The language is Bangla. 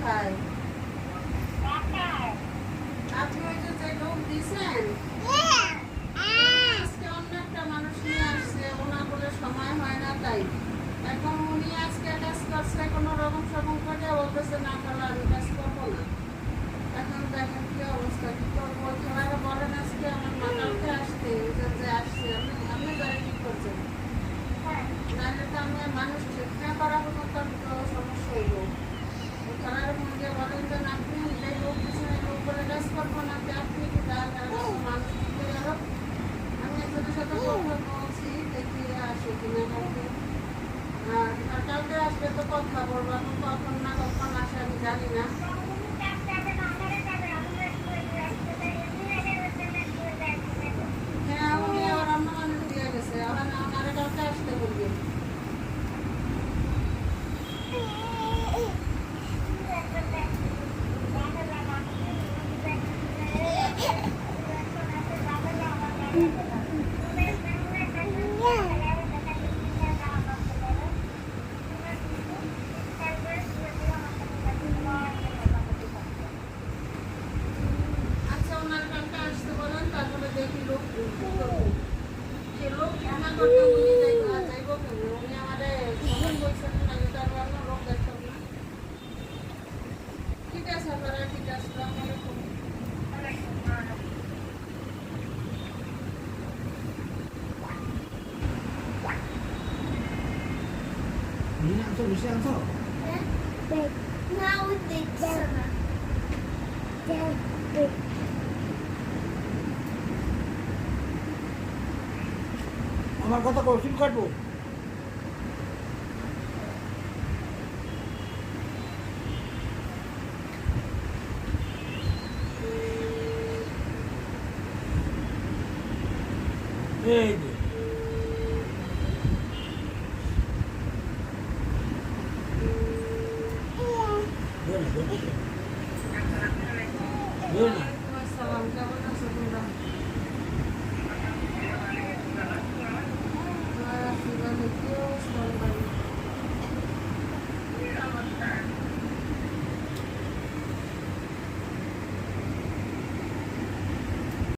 কোথায়? আপনি ওই যে লোক দিয়েছেন আজকে অন্য একটা মানুষ নিয়ে আসছে, ওনার বলে সময় হয় না, তাই এখন উনি আজকে কাজ করছে কোনো রকম সকম করে বলতেছে না তাহলে আমি কাজ করবো না। এখন দেখেন কি অবস্থা, কি করবো? খেলারা বলেন আজকে আমার মাতালকে আসতে, ওদের যে আসছে আপনি যারা ঠিক করছেন, নাহলে তো আমি মানুষ ঠিক না করার মতো তো সমস্যা হইব। খেলার মধ্যে বলেন যে আপনি যে লোক দিচ্ছেন এই লোক করে কাজ করবো না, আপনি কি মানুষ ঠিক করে গেল। আমি একজনের সাথে কথা বলছি, দেখি আসে কিনা কালকে। আর কালকে আসলে তো কথা বলবো, এখন কখন না কখন আসে আমি জানি না। হ্যাঁ, উনি আবার অন্য মানুষ দিয়ে গেছে, আবার ওনারে কালকে আসতে বলবেন। আচ্ছা, ওনারে কালকে আসতে বলেন, তারপরে দেখি লোক কি করবো। সে লোক না করতে উনি যাইব কেমন? উনি আমাদের সবাই বলছেন না, এটা অন্য লোক দেখতাম না। ঠিক আছে, আপনারা ঠিক আছে, আসসালামু আলাইকুম। Ini angsо, bisa angso. Now it's আমার কথা কও, সিম কাটবো। এই যে ওয়ালাইকুম আসসালাম, কেমন আছো তোমরা?